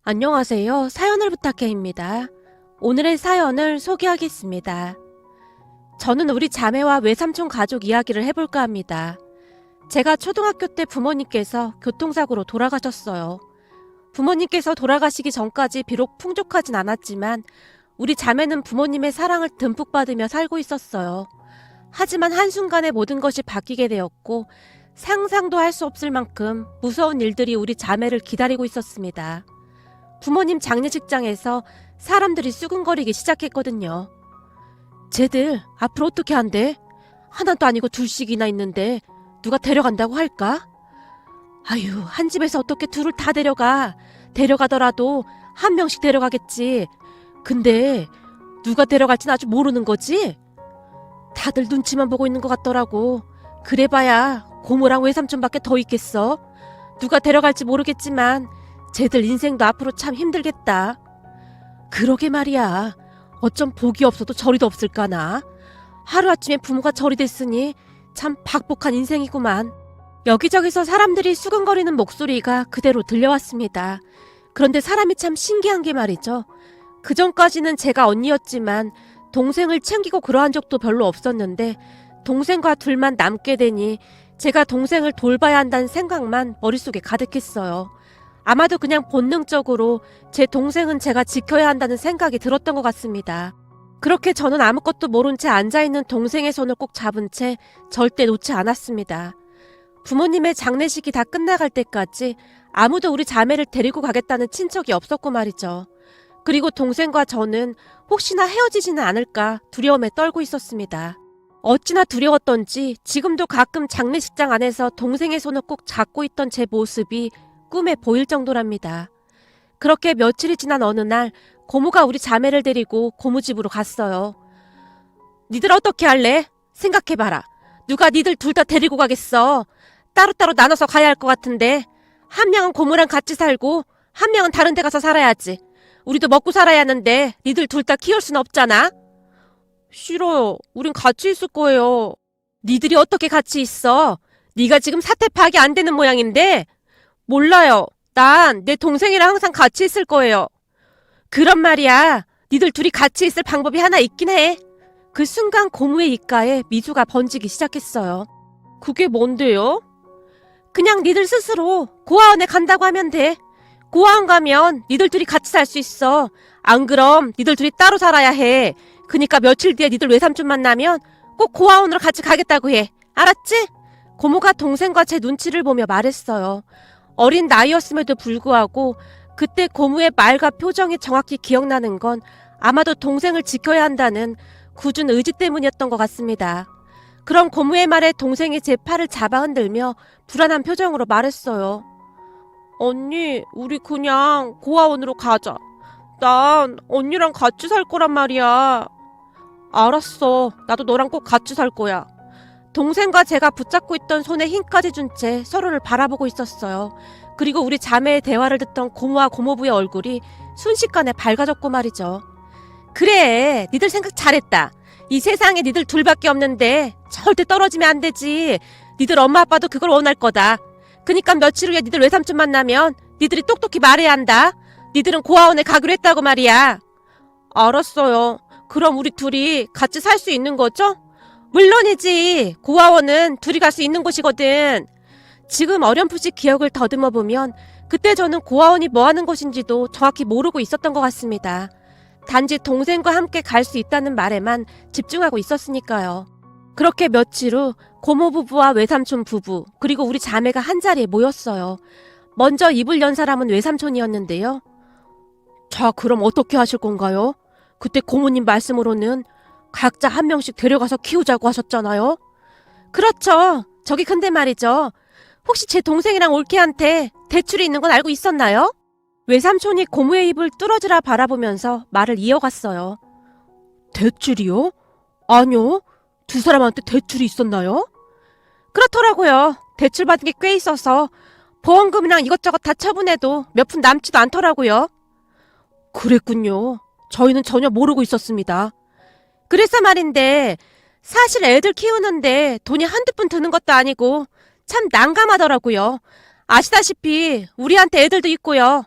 안녕하세요. 사연을 부탁해입니다. 오늘의 사연을 소개하겠습니다. 저는 우리 자매와 외삼촌 가족 이야기를 해볼까 합니다. 제가 초등학교 때 부모님께서 교통사고로 돌아가셨어요. 부모님께서 돌아가시기 전까지 비록 풍족하진 않았지만 우리 자매는 부모님의 사랑을 듬뿍 받으며 살고 있었어요. 하지만 한순간에 모든 것이 바뀌게 되었고 상상도 할 수 없을 만큼 무서운 일들이 우리 자매를 기다리고 있었습니다. 부모님 장례식장에서 사람들이 수근거리기 시작했거든요. 쟤들 앞으로 어떻게 한대? 하나도 아니고 둘씩이나 있는데 누가 데려간다고 할까? 아유, 한 집에서 어떻게 둘을 다 데려가? 데려가더라도 한 명씩 데려가겠지. 근데 누가 데려갈진 아직 모르는 거지? 다들 눈치만 보고 있는 것 같더라고. 그래봐야 고모랑 외삼촌밖에 더 있겠어. 누가 데려갈지 모르겠지만 쟤들 인생도 앞으로 참 힘들겠다. 그러게 말이야. 어쩜 복이 없어도 저리도 없을까나. 하루아침에 부모가 저리 됐으니 참 박복한 인생이구만. 여기저기서 사람들이 수근거리는 목소리가 그대로 들려왔습니다. 그런데 사람이 참 신기한 게 말이죠. 그전까지는 제가 언니였지만 동생을 챙기고 그러한 적도 별로 없었는데 동생과 둘만 남게 되니 제가 동생을 돌봐야 한다는 생각만 머릿속에 가득했어요. 아마도 그냥 본능적으로 제 동생은 제가 지켜야 한다는 생각이 들었던 것 같습니다. 그렇게 저는 아무것도 모른 채 앉아있는 동생의 손을 꼭 잡은 채 절대 놓지 않았습니다. 부모님의 장례식이 다 끝나갈 때까지 아무도 우리 자매를 데리고 가겠다는 친척이 없었고 말이죠. 그리고 동생과 저는 혹시나 헤어지지는 않을까 두려움에 떨고 있었습니다. 어찌나 두려웠던지 지금도 가끔 장례식장 안에서 동생의 손을 꼭 잡고 있던 제 모습이 꿈에 보일 정도랍니다. 그렇게 며칠이 지난 어느 날 고모가 우리 자매를 데리고 고모 집으로 갔어요. 니들 어떻게 할래? 생각해봐라. 누가 니들 둘 다 데리고 가겠어. 따로따로 나눠서 가야 할 것 같은데 한 명은 고모랑 같이 살고 한 명은 다른 데 가서 살아야지. 우리도 먹고 살아야 하는데 니들 둘 다 키울 순 없잖아. 싫어요. 우린 같이 있을 거예요. 니들이 어떻게 같이 있어? 니가 지금 사태 파악이 안 되는 모양인데. 몰라요. 난 내 동생이랑 항상 같이 있을 거예요. 그런 말이야. 니들 둘이 같이 있을 방법이 하나 있긴 해. 그 순간 고모의 입가에 미소가 번지기 시작했어요. 그게 뭔데요? 그냥 니들 스스로 고아원에 간다고 하면 돼. 고아원 가면 니들 둘이 같이 살 수 있어. 안 그럼 니들 둘이 따로 살아야 해. 그니까 며칠 뒤에 니들 외삼촌 만나면 꼭 고아원으로 같이 가겠다고 해. 알았지? 고모가 동생과 제 눈치를 보며 말했어요. 어린 나이였음에도 불구하고 그때 고모의 말과 표정이 정확히 기억나는 건 아마도 동생을 지켜야 한다는 굳은 의지 때문이었던 것 같습니다. 그럼 고모의 말에 동생이 제 팔을 잡아 흔들며 불안한 표정으로 말했어요. 언니, 우리 그냥 고아원으로 가자. 난 언니랑 같이 살 거란 말이야. 알았어. 나도 너랑 꼭 같이 살 거야. 동생과 제가 붙잡고 있던 손에 힘까지 준 채 서로를 바라보고 있었어요. 그리고 우리 자매의 대화를 듣던 고모와 고모부의 얼굴이 순식간에 밝아졌고 말이죠. 그래, 니들 생각 잘했다. 이 세상에 니들 둘밖에 없는데 절대 떨어지면 안 되지. 니들 엄마 아빠도 그걸 원할 거다. 그니까 며칠 후에 니들 외삼촌 만나면 니들이 똑똑히 말해야 한다. 니들은 고아원에 가기로 했다고 말이야. 알았어요. 그럼 우리 둘이 같이 살 수 있는 거죠? 물론이지. 고아원은 둘이 갈 수 있는 곳이거든. 지금 어렴풋이 기억을 더듬어 보면 그때 저는 고아원이 뭐 하는 곳인지도 정확히 모르고 있었던 것 같습니다. 단지 동생과 함께 갈 수 있다는 말에만 집중하고 있었으니까요. 그렇게 며칠 후 고모 부부와 외삼촌 부부 그리고 우리 자매가 한자리에 모였어요. 먼저 입을 연 사람은 외삼촌이었는데요. 자, 그럼 어떻게 하실 건가요? 그때 고모님 말씀으로는 각자 한 명씩 데려가서 키우자고 하셨잖아요. 그렇죠. 저기 근데 말이죠. 혹시 제 동생이랑 올케한테 대출이 있는 건 알고 있었나요? 외삼촌이 고모의 입을 뚫어지라 바라보면서 말을 이어갔어요. 대출이요? 아니요. 두 사람한테 대출이 있었나요? 그렇더라고요. 대출 받은 게 꽤 있어서 보험금이랑 이것저것 다 처분해도 몇 푼 남지도 않더라고요. 그랬군요. 저희는 전혀 모르고 있었습니다. 그래서 말인데 사실 애들 키우는데 돈이 한두 푼 드는 것도 아니고 참 난감하더라고요. 아시다시피 우리한테 애들도 있고요.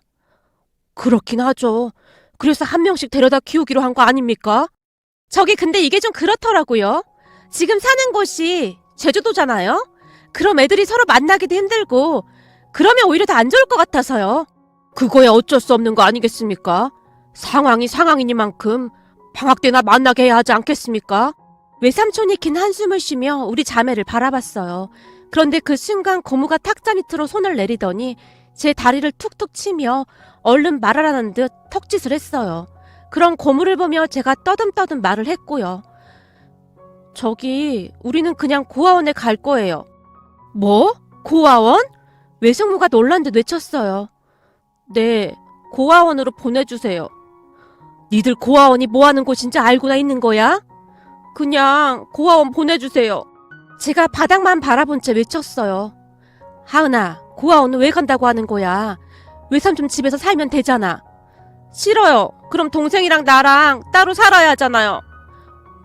그렇긴 하죠. 그래서 한 명씩 데려다 키우기로 한 거 아닙니까? 저기 근데 이게 좀 그렇더라고요. 지금 사는 곳이 제주도잖아요? 그럼 애들이 서로 만나기도 힘들고 그러면 오히려 더 안 좋을 것 같아서요. 그거야 어쩔 수 없는 거 아니겠습니까? 상황이 상황이니만큼 방학 때나 만나게 해야 하지 않겠습니까? 외삼촌이 긴 한숨을 쉬며 우리 자매를 바라봤어요. 그런데 그 순간 고모가 탁자 밑으로 손을 내리더니 제 다리를 툭툭 치며 얼른 말하라는 듯 턱짓을 했어요. 그런 고모를 보며 제가 떠듬떠듬 말을 했고요. 저기 우리는 그냥 고아원에 갈 거예요. 뭐? 고아원? 외숙모가 놀란 듯 외쳤어요. 네, 고아원으로 보내주세요. 니들 고아원이 뭐하는 곳인지 알고나 있는 거야? 그냥 고아원 보내주세요. 제가 바닥만 바라본 채 외쳤어요. 하은아, 고아원은 왜 간다고 하는 거야? 외삼촌 집에서 살면 되잖아. 싫어요. 그럼 동생이랑 나랑 따로 살아야 하잖아요.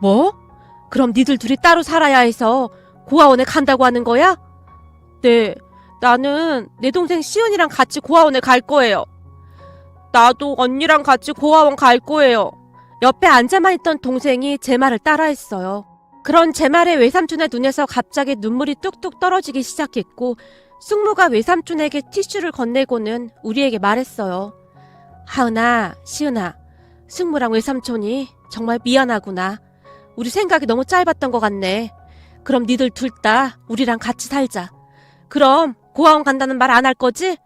뭐? 그럼 니들 둘이 따로 살아야 해서 고아원에 간다고 하는 거야? 네, 나는 내 동생 시은이랑 같이 고아원에 갈 거예요. 나도 언니랑 같이 고아원 갈 거예요. 옆에 앉아만 있던 동생이 제 말을 따라했어요. 그런 제 말에 외삼촌의 눈에서 갑자기 눈물이 뚝뚝 떨어지기 시작했고 숙모가 외삼촌에게 티슈를 건네고는 우리에게 말했어요. 하은아, 시은아, 숙모랑 외삼촌이 정말 미안하구나. 우리 생각이 너무 짧았던 것 같네. 그럼 니들 둘 다 우리랑 같이 살자. 그럼 고아원 간다는 말 안 할 거지?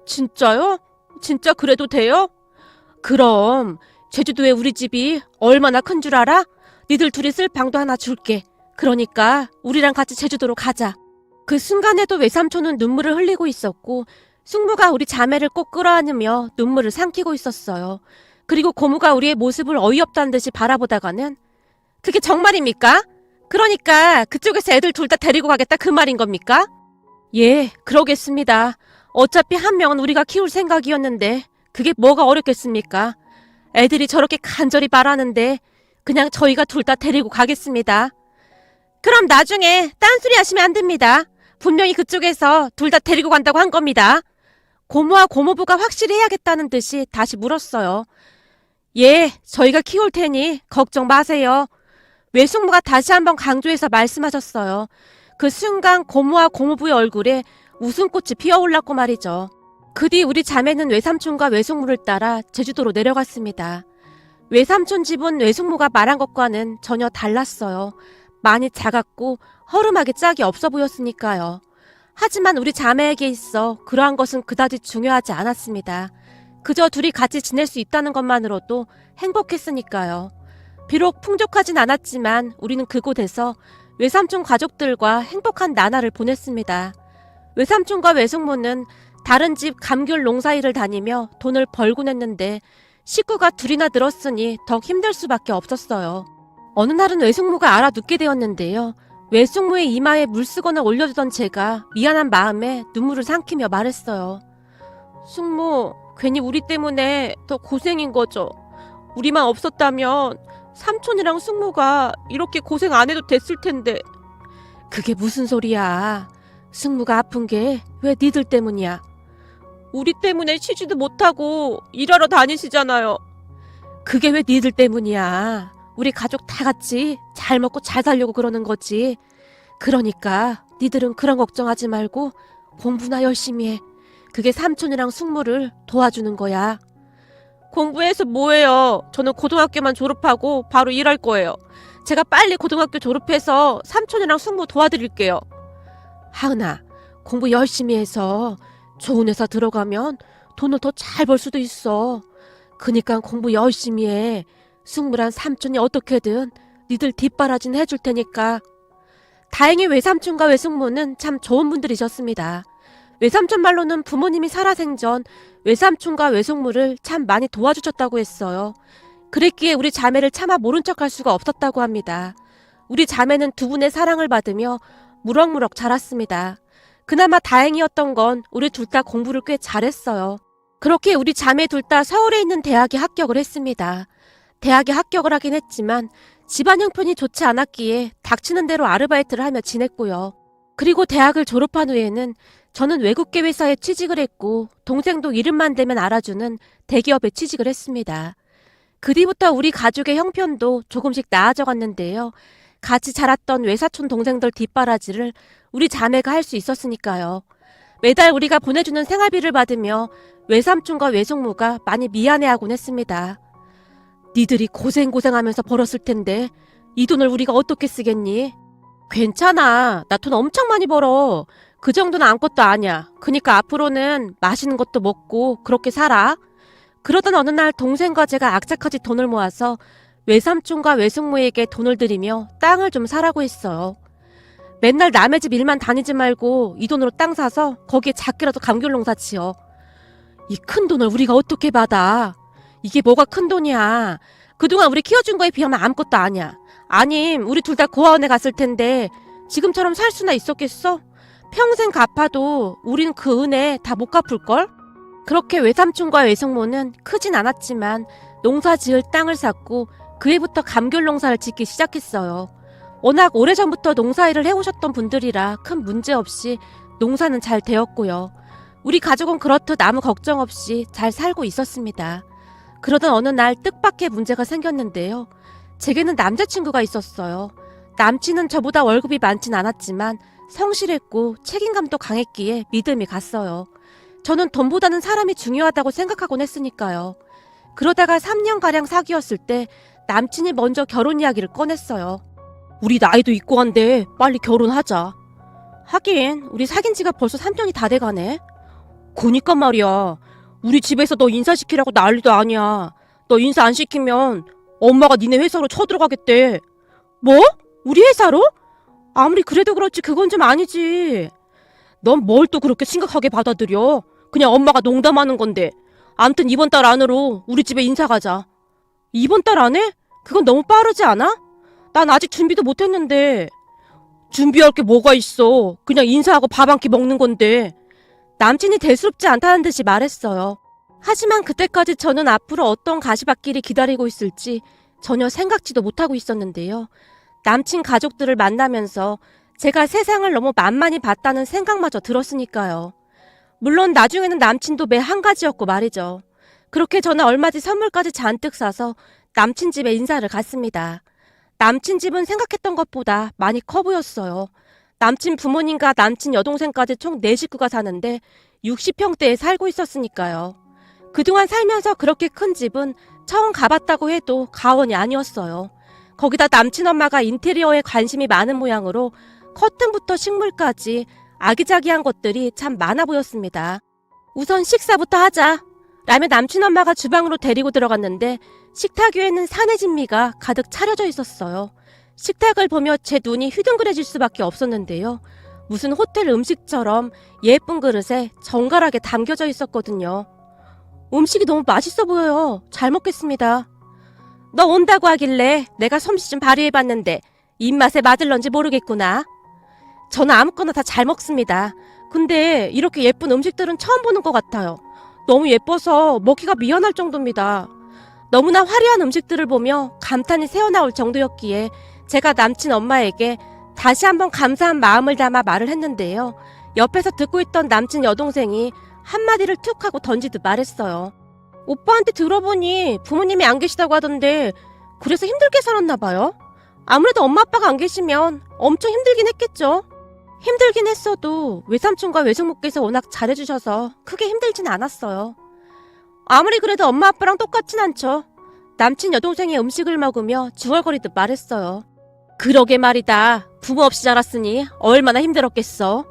진짜요? 진짜 그래도 돼요? 그럼 제주도에 우리 집이 얼마나 큰 줄 알아? 니들 둘이 쓸 방도 하나 줄게. 그러니까 우리랑 같이 제주도로 가자. 그 순간에도 외삼촌은 눈물을 흘리고 있었고 숙모가 우리 자매를 꼭 끌어안으며 눈물을 삼키고 있었어요. 그리고 고모가 우리의 모습을 어이없다는 듯이 바라보다가는 그게 정말입니까? 그러니까 그쪽에서 애들 둘 다 데리고 가겠다 그 말인 겁니까? 예, 그러겠습니다. 어차피 한 명은 우리가 키울 생각이었는데 그게 뭐가 어렵겠습니까? 애들이 저렇게 간절히 말하는데 그냥 저희가 둘 다 데리고 가겠습니다. 그럼 나중에 딴소리 하시면 안 됩니다. 분명히 그쪽에서 둘 다 데리고 간다고 한 겁니다. 고모와 고모부가 확실히 해야겠다는 듯이 다시 물었어요. 예, 저희가 키울 테니 걱정 마세요. 외숙모가 다시 한번 강조해서 말씀하셨어요. 그 순간 고모와 고모부의 얼굴에 웃음꽃이 피어올랐고 말이죠. 그 뒤 우리 자매는 외삼촌과 외숙모를 따라 제주도로 내려갔습니다. 외삼촌 집은 외숙모가 말한 것과는 전혀 달랐어요. 많이 작았고 허름하게 짝이 없어 보였으니까요. 하지만 우리 자매에게 있어 그러한 것은 그다지 중요하지 않았습니다. 그저 둘이 같이 지낼 수 있다는 것만으로도 행복했으니까요. 비록 풍족하진 않았지만 우리는 그곳에서 외삼촌 가족들과 행복한 나날을 보냈습니다. 외삼촌과 외숙모는 다른 집 감귤 농사일을 다니며 돈을 벌곤 했는데 식구가 둘이나 늘었으니 더욱 힘들 수밖에 없었어요. 어느 날은 외숙모가 알아 눕게 되었는데요. 외숙모의 이마에 물수건을 올려주던 제가 미안한 마음에 눈물을 삼키며 말했어요. 숙모, 괜히 우리 때문에 더 고생인 거죠. 우리만 없었다면 삼촌이랑 숙모가 이렇게 고생 안 해도 됐을 텐데. 그게 무슨 소리야. 숙모가 아픈 게 왜 니들 때문이야. 우리 때문에 쉬지도 못하고 일하러 다니시잖아요. 그게 왜 니들 때문이야. 우리 가족 다 같이 잘 먹고 잘 살려고 그러는 거지. 그러니까 니들은 그런 걱정하지 말고 공부나 열심히 해. 그게 삼촌이랑 숙모를 도와주는 거야. 공부해서 뭐해요? 저는 고등학교만 졸업하고 바로 일할 거예요. 제가 빨리 고등학교 졸업해서 삼촌이랑 숙모 도와드릴게요. 하은아, 공부 열심히 해서 좋은 회사 들어가면 돈을 더 잘 벌 수도 있어. 그니까 공부 열심히 해. 숙모란 삼촌이 어떻게든 니들 뒷바라지는 해줄 테니까. 다행히 외삼촌과 외숙모는 참 좋은 분들이셨습니다. 외삼촌 말로는 부모님이 살아생전 외삼촌과 외숙모를 참 많이 도와주셨다고 했어요. 그랬기에 우리 자매를 차마 모른 척할 수가 없었다고 합니다. 우리 자매는 두 분의 사랑을 받으며 무럭무럭 자랐습니다. 그나마 다행이었던 건 우리 둘 다 공부를 꽤 잘했어요. 그렇게 우리 자매 둘 다 서울에 있는 대학에 합격을 했습니다. 대학에 합격을 하긴 했지만 집안 형편이 좋지 않았기에 닥치는 대로 아르바이트를 하며 지냈고요. 그리고 대학을 졸업한 후에는 저는 외국계 회사에 취직을 했고 동생도 이름만 대면 알아주는 대기업에 취직을 했습니다. 그 뒤부터 우리 가족의 형편도 조금씩 나아져 갔는데요. 같이 자랐던 외사촌 동생들 뒷바라지를 우리 자매가 할 수 있었으니까요. 매달 우리가 보내주는 생활비를 받으며 외삼촌과 외숙모가 많이 미안해하곤 했습니다. 니들이 고생하면서 벌었을 텐데 이 돈을 우리가 어떻게 쓰겠니? 괜찮아. 나 돈 엄청 많이 벌어. 그 정도는 아무것도 아니야. 그니까 앞으로는 맛있는 것도 먹고 그렇게 살아. 그러던 어느 날 동생과 제가 악착같이 돈을 모아서 외삼촌과 외숙모에게 돈을 드리며 땅을 좀 사라고 했어요. 맨날 남의 집 일만 다니지 말고 이 돈으로 땅 사서 거기에 작게라도 감귤농사 지어. 이 큰 돈을 우리가 어떻게 받아? 이게 뭐가 큰 돈이야. 그동안 우리 키워준 거에 비하면 아무것도 아니야. 아님 우리 둘 다 고아원에 갔을 텐데 지금처럼 살 수나 있었겠어? 평생 갚아도 우린 그 은혜 다 못 갚을걸? 그렇게 외삼촌과 외숙모는 크진 않았지만 농사 지을 땅을 샀고 그 해부터 감귤 농사를 짓기 시작했어요. 워낙 오래전부터 농사일을 해오셨던 분들이라 큰 문제 없이 농사는 잘 되었고요. 우리 가족은 그렇듯 아무 걱정 없이 잘 살고 있었습니다. 그러던 어느 날 뜻밖의 문제가 생겼는데요. 제게는 남자친구가 있었어요. 남친은 저보다 월급이 많진 않았지만 성실했고 책임감도 강했기에 믿음이 갔어요. 저는 돈보다는 사람이 중요하다고 생각하곤 했으니까요. 그러다가 3년가량 사귀었을 때 남친이 먼저 결혼 이야기를 꺼냈어요. 우리 나이도 있고 한데 빨리 결혼하자. 하긴 우리 사귄 지가 벌써 3년이 다 돼가네. 그니까 말이야. 우리 집에서 너 인사시키라고 난리도 아니야. 너 인사 안 시키면 엄마가 니네 회사로 쳐들어가겠대. 뭐? 우리 회사로? 아무리 그래도 그렇지 그건 좀 아니지. 넌 뭘 또 그렇게 심각하게 받아들여. 그냥 엄마가 농담하는 건데. 암튼 이번 달 안으로 우리 집에 인사 가자. 이번 달 안에? 그건 너무 빠르지 않아? 난 아직 준비도 못했는데. 준비할 게 뭐가 있어. 그냥 인사하고 밥 한 끼 먹는 건데. 남친이 대수롭지 않다는 듯이 말했어요. 하지만 그때까지 저는 앞으로 어떤 가시밭길이 기다리고 있을지 전혀 생각지도 못하고 있었는데요. 남친 가족들을 만나면서 제가 세상을 너무 만만히 봤다는 생각마저 들었으니까요. 물론 나중에는 남친도 매 한 가지였고 말이죠. 그렇게 저는 얼마 뒤 선물까지 잔뜩 사서 남친 집에 인사를 갔습니다. 남친 집은 생각했던 것보다 많이 커 보였어요. 남친 부모님과 남친 여동생까지 총 4식구가 사는데 60평대에 살고 있었으니까요. 그동안 살면서 그렇게 큰 집은 처음 가봤다고 해도 가원이 아니었어요. 거기다 남친 엄마가 인테리어에 관심이 많은 모양으로 커튼부터 식물까지 아기자기한 것들이 참 많아 보였습니다. 우선 식사부터 하자. 라며 남친 엄마가 주방으로 데리고 들어갔는데 식탁 위에는 산의 진미가 가득 차려져 있었어요. 식탁을 보며 제 눈이 휘둥그레질 수밖에 없었는데요. 무슨 호텔 음식처럼 예쁜 그릇에 정갈하게 담겨져 있었거든요. 음식이 너무 맛있어 보여요. 잘 먹겠습니다. 너 온다고 하길래 내가 솜씨 좀 발휘해봤는데 입맛에 맞을런지 모르겠구나. 저는 아무거나 다 잘 먹습니다. 근데 이렇게 예쁜 음식들은 처음 보는 것 같아요. 너무 예뻐서 먹기가 미안할 정도입니다. 너무나 화려한 음식들을 보며 감탄이 새어나올 정도였기에 제가 남친 엄마에게 다시 한번 감사한 마음을 담아 말을 했는데요. 옆에서 듣고 있던 남친 여동생이 한마디를 툭 하고 던지듯 말했어요. 오빠한테 들어보니 부모님이 안 계시다고 하던데 그래서 힘들게 살았나 봐요? 아무래도 엄마 아빠가 안 계시면 엄청 힘들긴 했겠죠. 힘들긴 했어도 외삼촌과 외숙모께서 워낙 잘해주셔서 크게 힘들진 않았어요. 아무리 그래도 엄마 아빠랑 똑같진 않죠. 남친 여동생이 음식을 먹으며 중얼거리듯 말했어요. 그러게 말이다. 부모 없이 자랐으니 얼마나 힘들었겠어.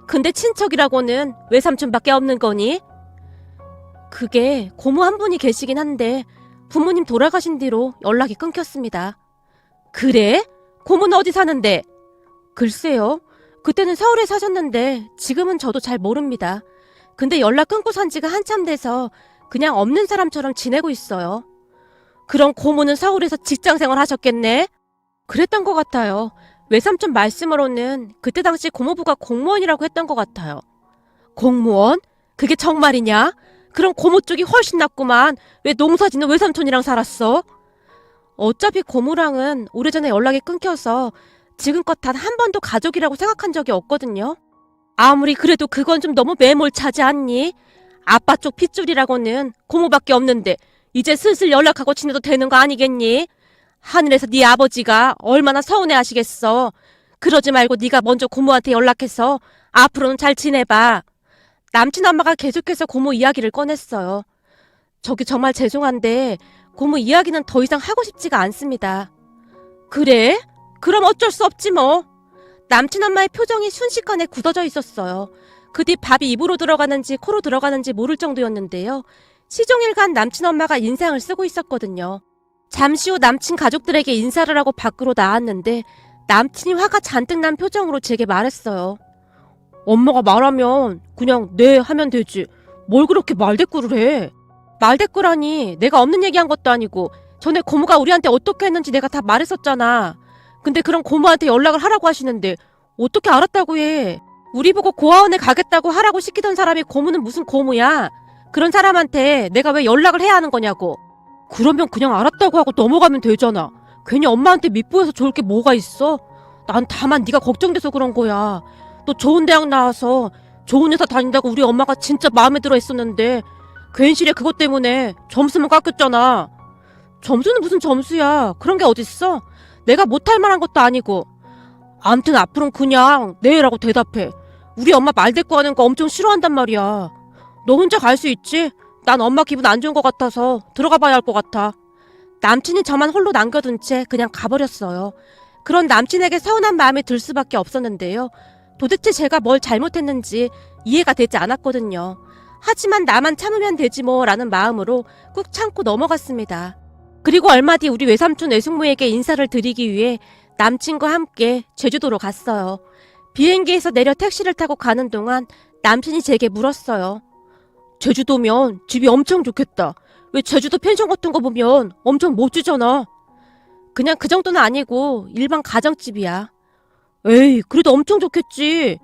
근데 친척이라고는 외삼촌밖에 없는 거니? 그게 고모 한 분이 계시긴 한데 부모님 돌아가신 뒤로 연락이 끊겼습니다. 그래? 고모는 어디 사는데? 글쎄요. 그때는 서울에 사셨는데 지금은 저도 잘 모릅니다. 근데 연락 끊고 산 지가 한참 돼서 그냥 없는 사람처럼 지내고 있어요. 그럼 고모는 서울에서 직장생활 하셨겠네? 그랬던 것 같아요. 외삼촌 말씀으로는 그때 당시 고모부가 공무원이라고 했던 것 같아요. 공무원? 그게 정말이냐? 그럼 고모 쪽이 훨씬 낫구만. 왜 농사짓는 외삼촌이랑 살았어? 어차피 고모랑은 오래전에 연락이 끊겨서 지금껏 단 한 번도 가족이라고 생각한 적이 없거든요. 아무리 그래도 그건 좀 너무 매몰차지 않니? 아빠 쪽 핏줄이라고는 고모밖에 없는데 이제 슬슬 연락하고 지내도 되는 거 아니겠니? 하늘에서 네 아버지가 얼마나 서운해하시겠어. 그러지 말고 네가 먼저 고모한테 연락해서 앞으로는 잘 지내봐. 남친 엄마가 계속해서 고모 이야기를 꺼냈어요. 저기 정말 죄송한데 고모 이야기는 더 이상 하고 싶지가 않습니다. 그래? 그럼 어쩔 수 없지 뭐. 남친 엄마의 표정이 순식간에 굳어져 있었어요. 그 뒤 밥이 입으로 들어가는지 코로 들어가는지 모를 정도였는데요. 시종일관 남친 엄마가 인상을 쓰고 있었거든요. 잠시 후 남친 가족들에게 인사를 하고 밖으로 나왔는데 남친이 화가 잔뜩 난 표정으로 제게 말했어요. 엄마가 말하면 그냥 네 하면 되지. 뭘 그렇게 말대꾸를 해. 말대꾸라니 내가 없는 얘기한 것도 아니고 전에 고모가 우리한테 어떻게 했는지 내가 다 말했었잖아. 근데 그럼 고모한테 연락을 하라고 하시는데 어떻게 알았다고 해. 우리 보고 고아원에 가겠다고 하라고 시키던 사람이 고모는 무슨 고모야. 그런 사람한테 내가 왜 연락을 해야 하는 거냐고. 그러면 그냥 알았다고 하고 넘어가면 되잖아. 괜히 엄마한테 밉보여서 좋을 게 뭐가 있어? 난 다만 네가 걱정돼서 그런 거야. 너 좋은 대학 나와서 좋은 회사 다닌다고 우리 엄마가 진짜 마음에 들어 했었는데 괜시리에 그것 때문에 점수만 깎였잖아. 점수는 무슨 점수야. 그런 게 어딨어. 내가 못할 만한 것도 아니고. 암튼 앞으로는 그냥 네라고 대답해. 우리 엄마 말대꾸하는 거 엄청 싫어한단 말이야. 너 혼자 갈 수 있지? 난 엄마 기분 안 좋은 것 같아서 들어가 봐야 할 것 같아. 남친이 저만 홀로 남겨둔 채 그냥 가버렸어요. 그런 남친에게 서운한 마음이 들 수밖에 없었는데요. 도대체 제가 뭘 잘못했는지 이해가 되지 않았거든요. 하지만 나만 참으면 되지 뭐 라는 마음으로 꾹 참고 넘어갔습니다. 그리고 얼마 뒤 우리 외삼촌 외숙모에게 인사를 드리기 위해 남친과 함께 제주도로 갔어요. 비행기에서 내려 택시를 타고 가는 동안 남친이 제게 물었어요. 제주도면 집이 엄청 좋겠다. 왜 제주도 펜션 같은 거 보면 엄청 멋지잖아. 그냥 그 정도는 아니고 일반 가정집이야. 에이, 그래도 엄청 좋겠지.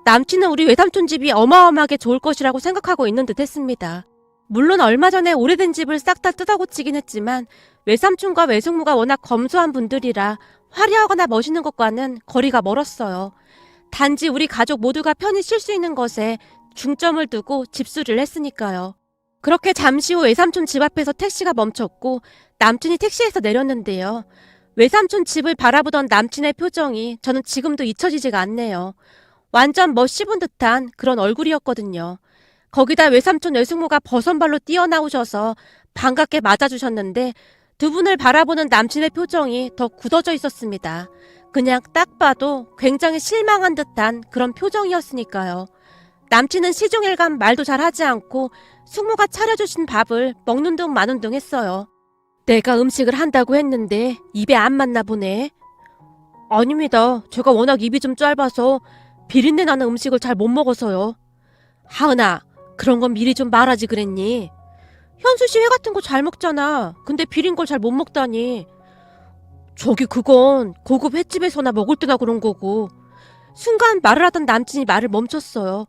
남친은 우리 외삼촌 집이 어마어마하게 좋을 것이라고 생각하고 있는 듯 했습니다. 물론 얼마 전에 오래된 집을 싹 다 뜯어고치긴 했지만 외삼촌과 외숙모가 워낙 검소한 분들이라 화려하거나 멋있는 것과는 거리가 멀었어요. 단지 우리 가족 모두가 편히 쉴 수 있는 것에 중점을 두고 집수리를 했으니까요. 그렇게 잠시 후 외삼촌 집 앞에서 택시가 멈췄고 남친이 택시에서 내렸는데요. 외삼촌 집을 바라보던 남친의 표정이 저는 지금도 잊혀지지가 않네요. 완전 멋씹은 듯한 그런 얼굴이었거든요. 거기다 외삼촌 외숙모가 버선발로 뛰어나오셔서 반갑게 맞아주셨는데 두 분을 바라보는 남친의 표정이 더 굳어져 있었습니다. 그냥 딱 봐도 굉장히 실망한 듯한 그런 표정이었으니까요. 남친은 시종일관 말도 잘 하지 않고 숙모가 차려주신 밥을 먹는 둥 마는 둥 했어요. 내가 음식을 한다고 했는데 입에 안 맞나 보네. 아닙니다. 제가 워낙 입이 좀 짧아서 비린내 나는 음식을 잘 못 먹어서요. 하은아, 그런 건 미리 좀 말하지 그랬니? 현수 씨 회 같은 거 잘 먹잖아. 근데 비린 걸 잘 못 먹다니. 저기 그건 고급 횟집에서나 먹을 때나 그런 거고. 순간 말을 하던 남친이 말을 멈췄어요.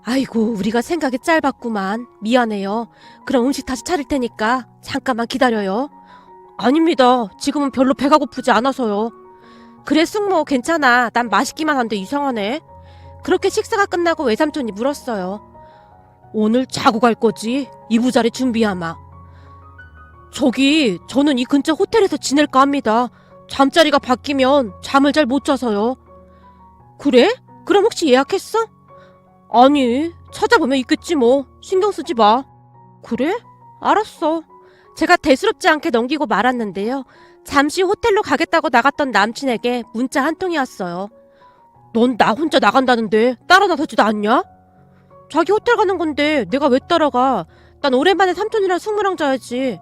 아이고, 우리가 생각이 짧았구만. 미안해요. 그럼 음식 다시 차릴 테니까 잠깐만 기다려요. 아닙니다. 지금은 별로 배가 고프지 않아서요. 그래 숙모 괜찮아. 난 맛있기만 한데 이상하네. 그렇게 식사가 끝나고 외삼촌이 물었어요. 오늘 자고 갈 거지? 이부자리 준비하마. 저는 이 근처 호텔에서 지낼까 합니다. 잠자리가 바뀌면 잠을 잘 못 자서요. 그래? 그럼 혹시 예약했어? 아니, 찾아보면 있겠지 뭐. 신경 쓰지 마. 그래? 알았어. 제가 대수롭지 않게 넘기고 말았는데요. 잠시 호텔로 가겠다고 나갔던 남친에게 문자 한 통이 왔어요. 넌 나 혼자 나간다는데 따라 나서지도 않냐? 자기 호텔 가는 건데 내가 왜 따라가? 난 오랜만에 삼촌이랑 숙모랑 자야지.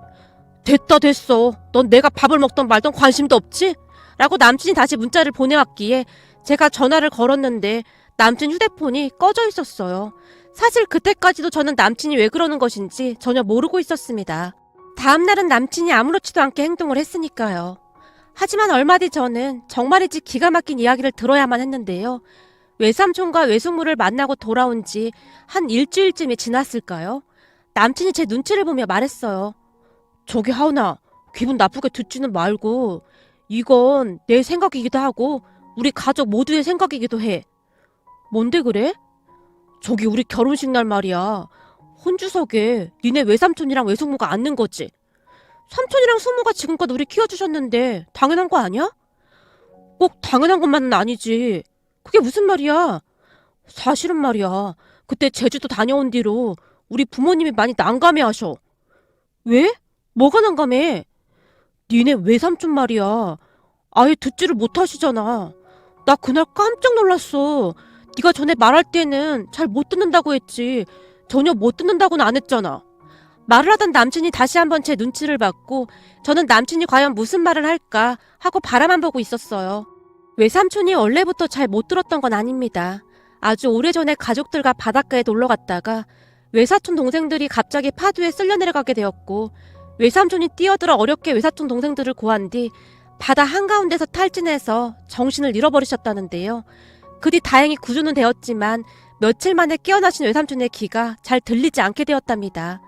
됐어. 넌 내가 밥을 먹던 말던 관심도 없지? 라고 남친이 다시 문자를 보내왔기에 제가 전화를 걸었는데 남친 휴대폰이 꺼져 있었어요. 사실 그때까지도 저는 남친이 왜 그러는 것인지 전혀 모르고 있었습니다. 다음날은 남친이 아무렇지도 않게 행동을 했으니까요. 하지만 얼마 뒤 저는 정말이지 기가 막힌 이야기를 들어야만 했는데요. 외삼촌과 외숙모를 만나고 돌아온 지 한 일주일쯤이 지났을까요? 남친이 제 눈치를 보며 말했어요. 저기 하은아, 기분 나쁘게 듣지는 말고 이건 내 생각이기도 하고 우리 가족 모두의 생각이기도 해. 뭔데 그래? 저기 우리 결혼식 날 말이야. 혼주석에 니네 외삼촌이랑 외숙모가 앉는 거지. 삼촌이랑 숙모가 지금껏 우리 키워주셨는데 당연한 거 아니야? 꼭 당연한 것만은 아니지. 그게 무슨 말이야? 사실은 말이야. 그때 제주도 다녀온 뒤로 우리 부모님이 많이 난감해하셔. 왜? 뭐가 난감해? 니네 외삼촌 말이야. 아예 듣지를 못하시잖아. 나 그날 깜짝 놀랐어. 네가 전에 말할 때는 잘 못 듣는다고 했지. 전혀 못 듣는다고는 안 했잖아. 말을 하던 남친이 다시 한번 제 눈치를 봤고 저는 남친이 과연 무슨 말을 할까 하고 바라만 보고 있었어요. 외삼촌이 원래부터 잘 못 들었던 건 아닙니다. 아주 오래전에 가족들과 바닷가에 놀러 갔다가 외사촌 동생들이 갑자기 파도에 쓸려 내려가게 되었고 외삼촌이 뛰어들어 어렵게 외사촌 동생들을 구한 뒤 바다 한가운데서 탈진해서 정신을 잃어버리셨다는데요. 그 뒤 다행히 구조는 되었지만 며칠 만에 깨어나신 외삼촌의 귀가 잘 들리지 않게 되었답니다.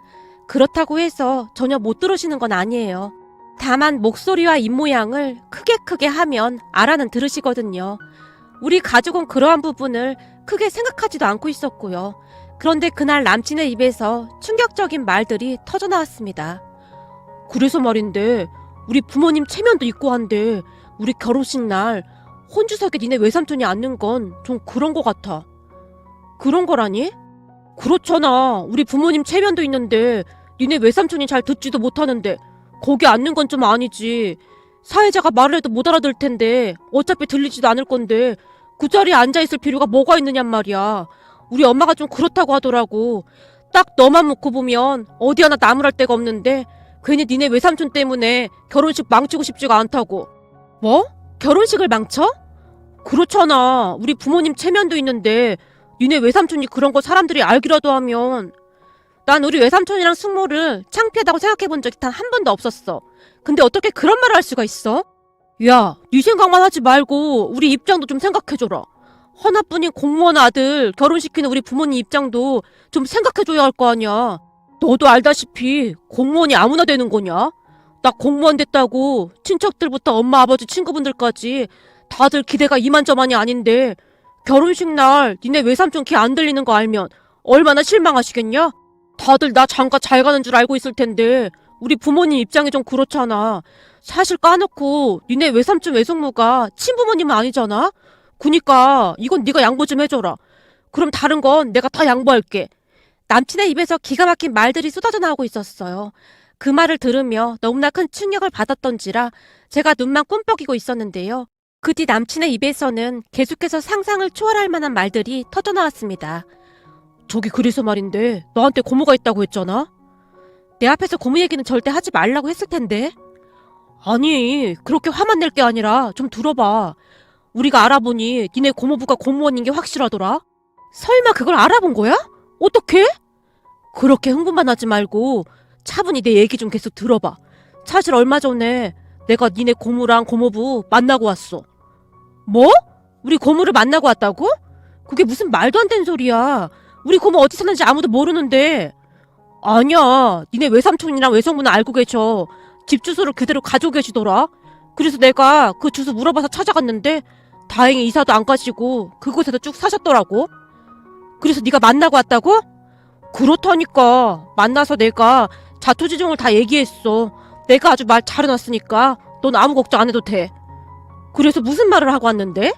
그렇다고 해서 전혀 못 들으시는 건 아니에요. 다만 목소리와 입모양을 크게 하면 알아는 들으시거든요. 우리 가족은 그러한 부분을 크게 생각하지도 않고 있었고요. 그런데 그날 남친의 입에서 충격적인 말들이 터져나왔습니다. 그래서 말인데 우리 부모님 체면도 있고 한데 우리 결혼식 날 혼주석에 니네 외삼촌이 앉는 건 좀 그런 거 같아. 그런 거라니? 그렇잖아. 우리 부모님 체면도 있는데 니네 외삼촌이 잘 듣지도 못하는데 거기 앉는 건 좀 아니지. 사회자가 말을 해도 못 알아들 텐데 어차피 들리지도 않을 건데 그 자리에 앉아있을 필요가 뭐가 있느냔 말이야. 우리 엄마가 좀 그렇다고 하더라고. 딱 너만 놓고 보면 어디 하나 나무랄 데가 없는데 괜히 니네 외삼촌 때문에 결혼식 망치고 싶지가 않다고. 뭐? 결혼식을 망쳐? 그렇잖아. 우리 부모님 체면도 있는데 니네 외삼촌이 그런 거 사람들이 알기라도 하면. 난 우리 외삼촌이랑 숙모를 창피하다고 생각해본 적이 단 한 번도 없었어. 근데 어떻게 그런 말을 할 수가 있어? 야, 네 생각만 하지 말고 우리 입장도 좀 생각해줘라. 하나뿐인 공무원 아들 결혼시키는 우리 부모님 입장도 좀 생각해줘야 할 거 아니야. 너도 알다시피 공무원이 아무나 되는 거냐? 나 공무원 됐다고 친척들부터 엄마 아버지 친구분들까지 다들 기대가 이만저만이 아닌데 결혼식 날 니네 외삼촌 귀 안 들리는 거 알면 얼마나 실망하시겠냐? 다들 나 장가 잘 가는 줄 알고 있을 텐데 우리 부모님 입장이 좀 그렇잖아. 사실 까놓고 니네 외삼촌 외숙모가 친부모님은 아니잖아? 그니까 이건 네가 양보 좀 해줘라. 그럼 다른 건 내가 다 양보할게. 남친의 입에서 기가 막힌 말들이 쏟아져 나오고 있었어요. 그 말을 들으며 너무나 큰 충격을 받았던지라 제가 눈만 꿈뻑이고 있었는데요. 그 뒤 남친의 입에서는 계속해서 상상을 초월할 만한 말들이 터져나왔습니다. 저기 그래서 말인데 너한테 고모가 있다고 했잖아? 내 앞에서 고모 얘기는 절대 하지 말라고 했을 텐데. 아니, 그렇게 화만 낼 게 아니라 좀 들어봐. 우리가 알아보니 니네 고모부가 공무원인 게 확실하더라. 설마 그걸 알아본 거야? 어떡해? 그렇게 흥분만 하지 말고 차분히 내 얘기 좀 계속 들어봐. 사실 얼마 전에 내가 니네 고모랑 고모부 만나고 왔어. 뭐? 우리 고모를 만나고 왔다고? 그게 무슨 말도 안 되는 소리야. 우리 고모 어디 사는지 아무도 모르는데. 아니야. 니네 외삼촌이랑 외숙모는 알고 계셔. 집 주소를 그대로 가지고 계시더라. 그래서 내가 그 주소 물어봐서 찾아갔는데 다행히 이사도 안 가시고 그곳에서 쭉 사셨더라고. 그래서 네가 만나고 왔다고? 그렇다니까. 만나서 내가 자초지종을 다 얘기했어. 내가 아주 말 잘해놨으니까 넌 아무 걱정 안 해도 돼. 그래서 무슨 말을 하고 왔는데?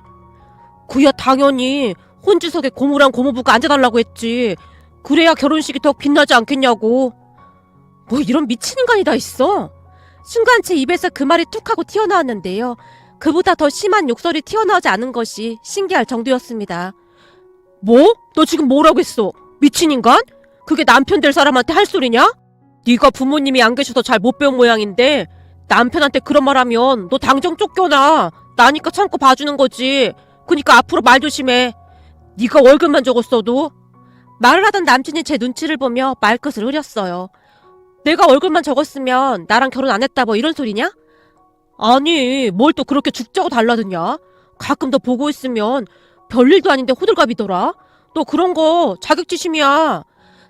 그야 당연히 혼주석에 고모랑 고모부가 앉아달라고 했지. 그래야 결혼식이 더 빛나지 않겠냐고. 뭐 이런 미친 인간이 다 있어. 순간 제 입에서 그 말이 툭 하고 튀어나왔는데요. 그보다 더 심한 욕설이 튀어나오지 않은 것이 신기할 정도였습니다. 뭐? 너 지금 뭐라고 했어? 미친 인간? 그게 남편 될 사람한테 할 소리냐? 네가 부모님이 안 계셔서 잘 못 배운 모양인데 남편한테 그런 말 하면 너 당장 쫓겨나. 나니까 참고 봐주는 거지. 그니까 앞으로 말 조심해. 네가 월급만 적었어도. 말을 하던 남친이 제 눈치를 보며 말끝을 흐렸어요. 내가 월급만 적었으면 나랑 결혼 안 했다 뭐 이런 소리냐? 아니, 뭘 또 그렇게 죽자고 달라드냐? 가끔 너 보고 있으면 별일도 아닌데 호들갑이더라. 너 그런 거 자격지심이야.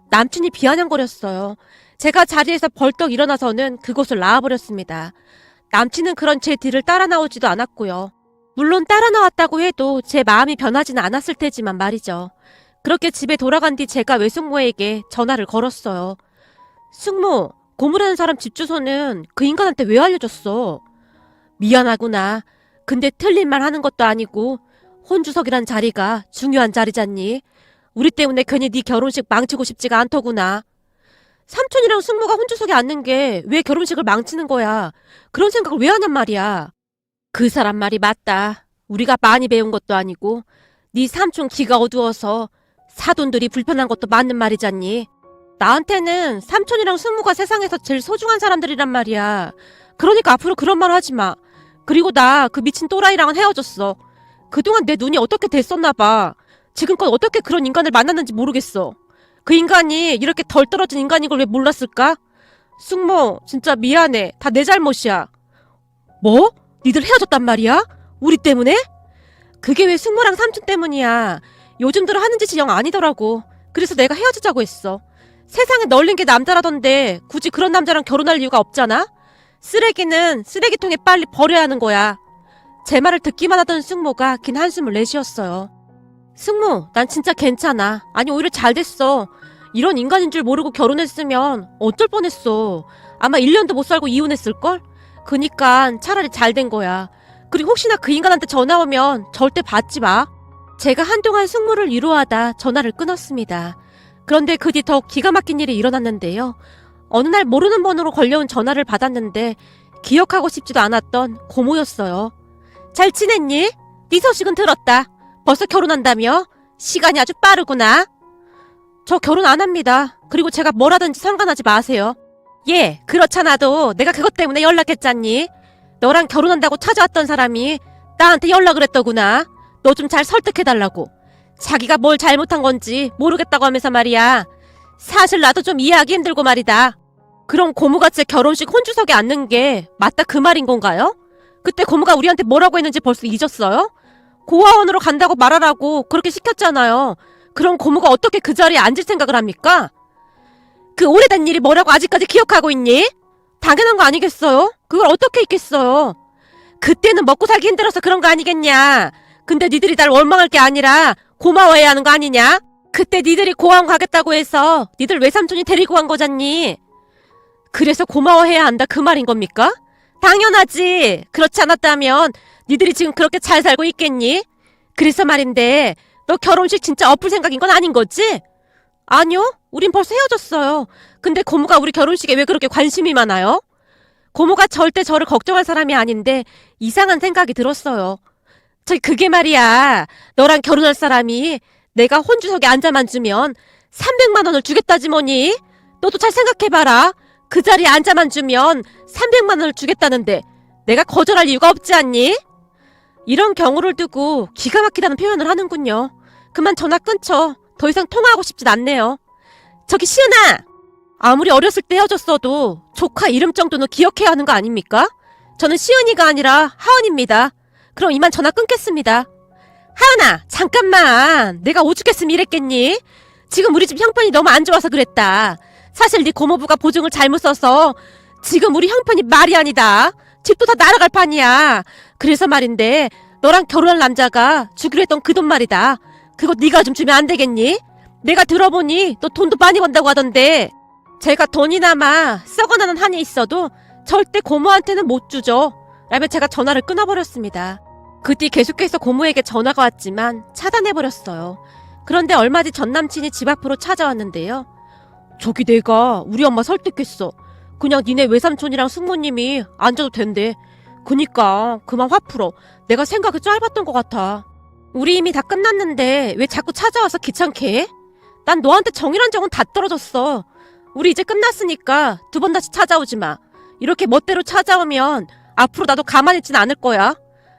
남친이 비아냥거렸어요. 제가 자리에서 벌떡 일어나서는 그곳을 나와버렸습니다. 남친은 그런 제 뒤를 따라 나오지도 않았고요. 물론 따라 나왔다고 해도 제 마음이 변하지는 않았을 테지만 말이죠. 그렇게 집에 돌아간 뒤 제가 외숙모에게 전화를 걸었어요. 숙모, 고무라는 사람 집 주소는 그 인간한테 왜 알려줬어? 미안하구나. 근데 틀린 말 하는 것도 아니고 혼주석이란 자리가 중요한 자리잖니. 우리 때문에 괜히 네 결혼식 망치고 싶지가 않더구나. 삼촌이랑 숙모가 혼주석에 앉는 게 왜 결혼식을 망치는 거야? 그런 생각을 왜 하냔 말이야. 그 사람 말이 맞다. 우리가 많이 배운 것도 아니고 네 삼촌 귀가 어두워서 사돈들이 불편한 것도 맞는 말이잖니. 나한테는 삼촌이랑 숙모가 세상에서 제일 소중한 사람들이란 말이야. 그러니까 앞으로 그런 말 하지 마. 그리고 나 그 미친 또라이랑은 헤어졌어. 그동안 내 눈이 어떻게 됐었나 봐. 지금껏 어떻게 그런 인간을 만났는지 모르겠어. 그 인간이 이렇게 덜 떨어진 인간인 걸 왜 몰랐을까? 숙모, 진짜 미안해. 다 내 잘못이야. 뭐? 니들 헤어졌단 말이야? 우리 때문에? 그게 왜 숙모랑 삼촌 때문이야. 요즘 들어 하는 짓이 영 아니더라고. 그래서 내가 헤어지자고 했어. 세상에 널린 게 남자라던데 굳이 그런 남자랑 결혼할 이유가 없잖아? 쓰레기는 쓰레기통에 빨리 버려야 하는 거야. 제 말을 듣기만 하던 숙모가 긴 한숨을 내쉬었어요. 숙모, 난 진짜 괜찮아. 아니 오히려 잘 됐어. 이런 인간인 줄 모르고 결혼했으면 어쩔 뻔했어. 아마 1년도 못 살고 이혼했을걸? 그니까 차라리 잘 된 거야. 그리고 혹시나 그 인간한테 전화 오면 절대 받지 마. 제가 한동안 숙모를 위로하다 전화를 끊었습니다. 그런데 그 뒤 더 기가 막힌 일이 일어났는데요. 어느 날 모르는 번호로 걸려온 전화를 받았는데 기억하고 싶지도 않았던 고모였어요. 잘 지냈니? 네 소식은 들었다. 벌써 결혼한다며? 시간이 아주 빠르구나. 저 결혼 안 합니다. 그리고 제가 뭘 하든지 상관하지 마세요. 예, 그렇잖아도 내가 그것 때문에 연락했잖니. 너랑 결혼한다고 찾아왔던 사람이 나한테 연락을 했더구나. 너 좀 잘 설득해달라고. 자기가 뭘 잘못한 건지 모르겠다고 하면서 말이야. 사실 나도 좀 이해하기 힘들고 말이다. 그럼 고모가 제 결혼식 혼주석에 앉는 게 맞다 그 말인 건가요? 그때 고모가 우리한테 뭐라고 했는지 벌써 잊었어요? 고아원으로 간다고 말하라고 그렇게 시켰잖아요. 그럼 고모가 어떻게 그 자리에 앉을 생각을 합니까? 그 오래된 일이 뭐라고 아직까지 기억하고 있니? 당연한 거 아니겠어요? 그걸 어떻게 잊겠어요? 그때는 먹고 살기 힘들어서 그런 거 아니겠냐? 근데 니들이 날 원망할 게 아니라 고마워해야 하는 거 아니냐? 그때 니들이 고아원 가겠다고 해서 니들 외삼촌이 데리고 간 거잖니. 그래서 고마워해야 한다 그 말인 겁니까? 당연하지. 그렇지 않았다면 니들이 지금 그렇게 잘 살고 있겠니? 그래서 말인데 너 결혼식 진짜 엎을 생각인 건 아닌 거지? 아니요. 우린 벌써 헤어졌어요. 근데 고모가 우리 결혼식에 왜 그렇게 관심이 많아요? 고모가 절대 저를 걱정할 사람이 아닌데 이상한 생각이 들었어요. 저기 그게 말이야. 너랑 결혼할 사람이 내가 혼주석에 앉아만 주면 300만 원을 주겠다지 뭐니? 너도 잘 생각해봐라. 그 자리에 앉아만 주면 300만 원을 주겠다는데 내가 거절할 이유가 없지 않니? 이런 경우를 두고 기가 막히다는 표현을 하는군요. 그만 전화 끊죠. 더 이상 통화하고 싶진 않네요. 저기 시은아! 아무리 어렸을 때 헤어졌어도 조카 이름 정도는 기억해야 하는 거 아닙니까? 저는 시은이가 아니라 하은입니다. 그럼 이만 전화 끊겠습니다. 하은아, 잠깐만. 내가 오죽했으면 이랬겠니? 지금 우리 집 형편이 너무 안 좋아서 그랬다. 사실 네 고모부가 보증을 잘못 써서 지금 우리 형편이 말이 아니다. 집도 다 날아갈 판이야. 그래서 말인데 너랑 결혼할 남자가 주기로 했던 그 돈 말이다. 그거 네가 좀 주면 안 되겠니? 내가 들어보니 너 돈도 많이 번다고 하던데. 제가 돈이나마 썩어나는 한이 있어도 절대 고모한테는 못 주죠. 라며 제가 전화를 끊어버렸습니다. 그 뒤 계속해서 고모에게 전화가 왔지만 차단해버렸어요. 그런데 얼마 뒤 전남친이 집 앞으로 찾아왔는데요. 저기 내가 우리 엄마 설득했어. 그냥 니네 외삼촌이랑 숙모님이 앉아도 된대. 그니까 그만 화 풀어. 내가 생각이 짧았던 것 같아. 우리 이미 다 끝났는데 왜 자꾸 찾아와서 귀찮게 해? 난 너한테 정이란 정은 다 떨어졌어. 우리 이제 끝났으니까 2번 다시 찾아오지 마. 이렇게 멋대로 찾아오면 앞으로 나도 가만히 있진 않을 거야.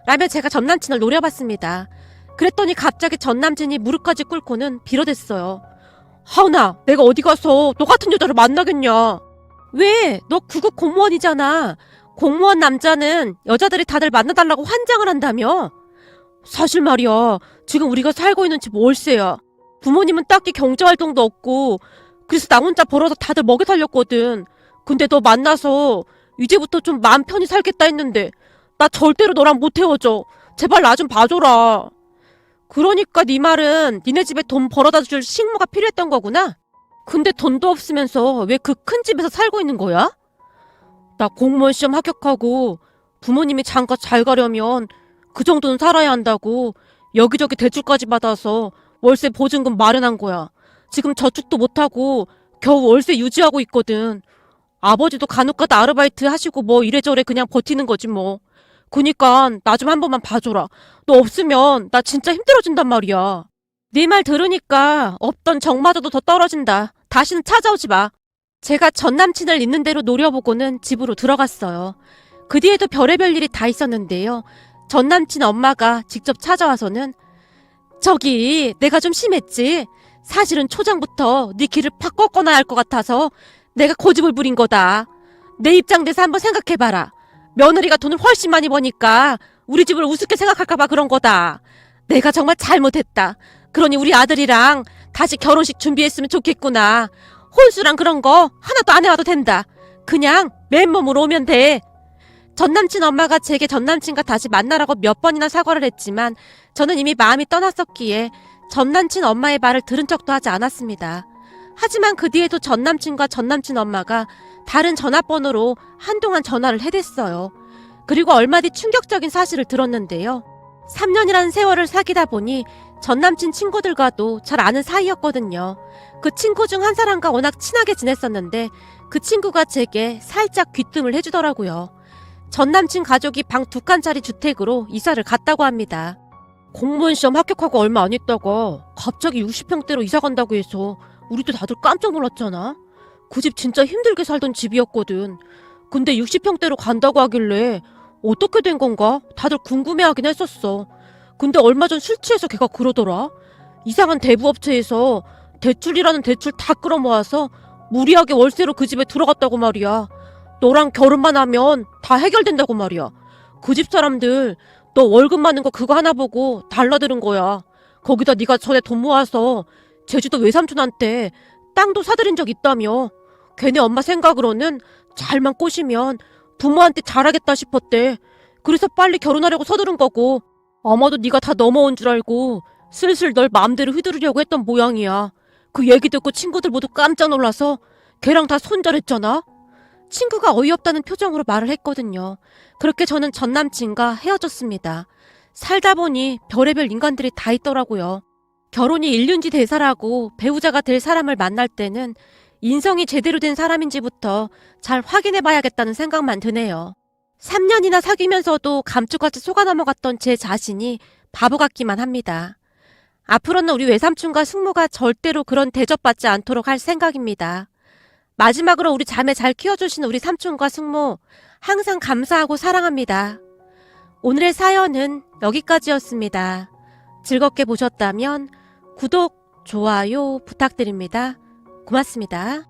라며 제가 전남친을 노려봤습니다. 그랬더니 갑자기 전남친이 무릎까지 꿇고는 빌어댔어요. 하은아, 내가 어디 가서 너 같은 여자를 만나겠냐. 왜? 너 9급 공무원이잖아. 공무원 남자는 여자들이 다들 만나달라고 환장을 한다며? 사실 말이야. 지금 우리가 살고 있는 집 월세야. 부모님은 딱히 경제활동도 없고 그래서 나 혼자 벌어서 다들 먹여 살렸거든. 근데 너 만나서 이제부터 좀 마음 편히 살겠다 했는데 나 절대로 너랑 못 헤어져. 제발 나 좀 봐줘라. 그러니까 네 말은 니네 집에 돈 벌어다 줄 식모가 필요했던 거구나? 근데 돈도 없으면서 왜 그 큰 집에서 살고 있는 거야? 나 공무원 시험 합격하고 부모님이 장가 잘 가려면 그 정도는 살아야 한다고 여기저기 대출까지 받아서 월세 보증금 마련한 거야. 지금 저축도 못하고 겨우 월세 유지하고 있거든. 아버지도 간혹가다 아르바이트 하시고 뭐 이래저래 그냥 버티는 거지 뭐. 그니까 나 좀 한 번만 봐줘라. 너 없으면 나 진짜 힘들어진단 말이야. 네 말 들으니까 없던 정마저도 더 떨어진다. 다시는 찾아오지 마. 제가 전 남친을 있는 대로 노려보고는 집으로 들어갔어요. 그 뒤에도 별의별 일이 다 있었는데요. 전 남친 엄마가 직접 찾아와서는 저기 내가 좀 심했지? 사실은 초장부터 네 길을 팍 꺾어놔야 할 것 같아서 내가 고집을 부린 거다. 내 입장 돼서 한번 생각해봐라. 며느리가 돈을 훨씬 많이 버니까 우리 집을 우습게 생각할까봐 그런 거다. 내가 정말 잘못했다. 그러니 우리 아들이랑 다시 결혼식 준비했으면 좋겠구나. 혼수랑 그런 거 하나도 안 해와도 된다. 그냥 맨몸으로 오면 돼. 전남친 엄마가 제게 전남친과 다시 만나라고 몇 번이나 사과를 했지만 저는 이미 마음이 떠났었기에 전남친 엄마의 말을 들은 척도 하지 않았습니다. 하지만 그 뒤에도 전남친과 전남친 엄마가 다른 전화번호로 한동안 전화를 해댔어요. 그리고 얼마 뒤 충격적인 사실을 들었는데요. 3년이라는 세월을 사귀다 보니 전남친 친구들과도 잘 아는 사이였거든요. 그 친구 중 한 사람과 워낙 친하게 지냈었는데 그 친구가 제게 살짝 귀뜸을 해주더라고요. 전남친 가족이 방 2칸짜리 주택으로 이사를 갔다고 합니다. 공무원 시험 합격하고 얼마 안 있다가 갑자기 60평대로 이사 간다고 해서 우리도 다들 깜짝 놀랐잖아. 그 집 진짜 힘들게 살던 집이었거든. 근데 60평대로 간다고 하길래 어떻게 된 건가 다들 궁금해하긴 했었어. 근데 얼마 전 술 취해서 걔가 그러더라. 이상한 대부업체에서 대출이라는 대출 다 끌어모아서 무리하게 월세로 그 집에 들어갔다고 말이야. 너랑 결혼만 하면 다 해결된다고 말이야. 그 집 사람들 너 월급 많은 거 그거 하나 보고 달라드는 거야. 거기다 네가 전에 돈 모아서 제주도 외삼촌한테 땅도 사들인 적 있다며. 걔네 엄마 생각으로는 잘만 꼬시면 부모한테 잘하겠다 싶었대. 그래서 빨리 결혼하려고 서두른 거고 아마도 네가 다 넘어온 줄 알고 슬슬 널 마음대로 휘두르려고 했던 모양이야. 그 얘기 듣고 친구들 모두 깜짝 놀라서 걔랑 다 손절했잖아. 친구가 어이없다는 표정으로 말을 했거든요. 그렇게 저는 전남친과 헤어졌습니다. 살다 보니 별의별 인간들이 다 있더라고요. 결혼이 일륜지 대사라고 배우자가 될 사람을 만날 때는 인성이 제대로 된 사람인지부터 잘 확인해봐야겠다는 생각만 드네요. 3년이나 사귀면서도 감쪽같이 속아 넘어갔던 제 자신이 바보 같기만 합니다. 앞으로는 우리 외삼촌과 숙모가 절대로 그런 대접받지 않도록 할 생각입니다. 마지막으로 우리 자매 잘 키워주신 우리 삼촌과 숙모 항상 감사하고 사랑합니다. 오늘의 사연은 여기까지였습니다. 즐겁게 보셨다면 구독, 좋아요 부탁드립니다. 고맙습니다.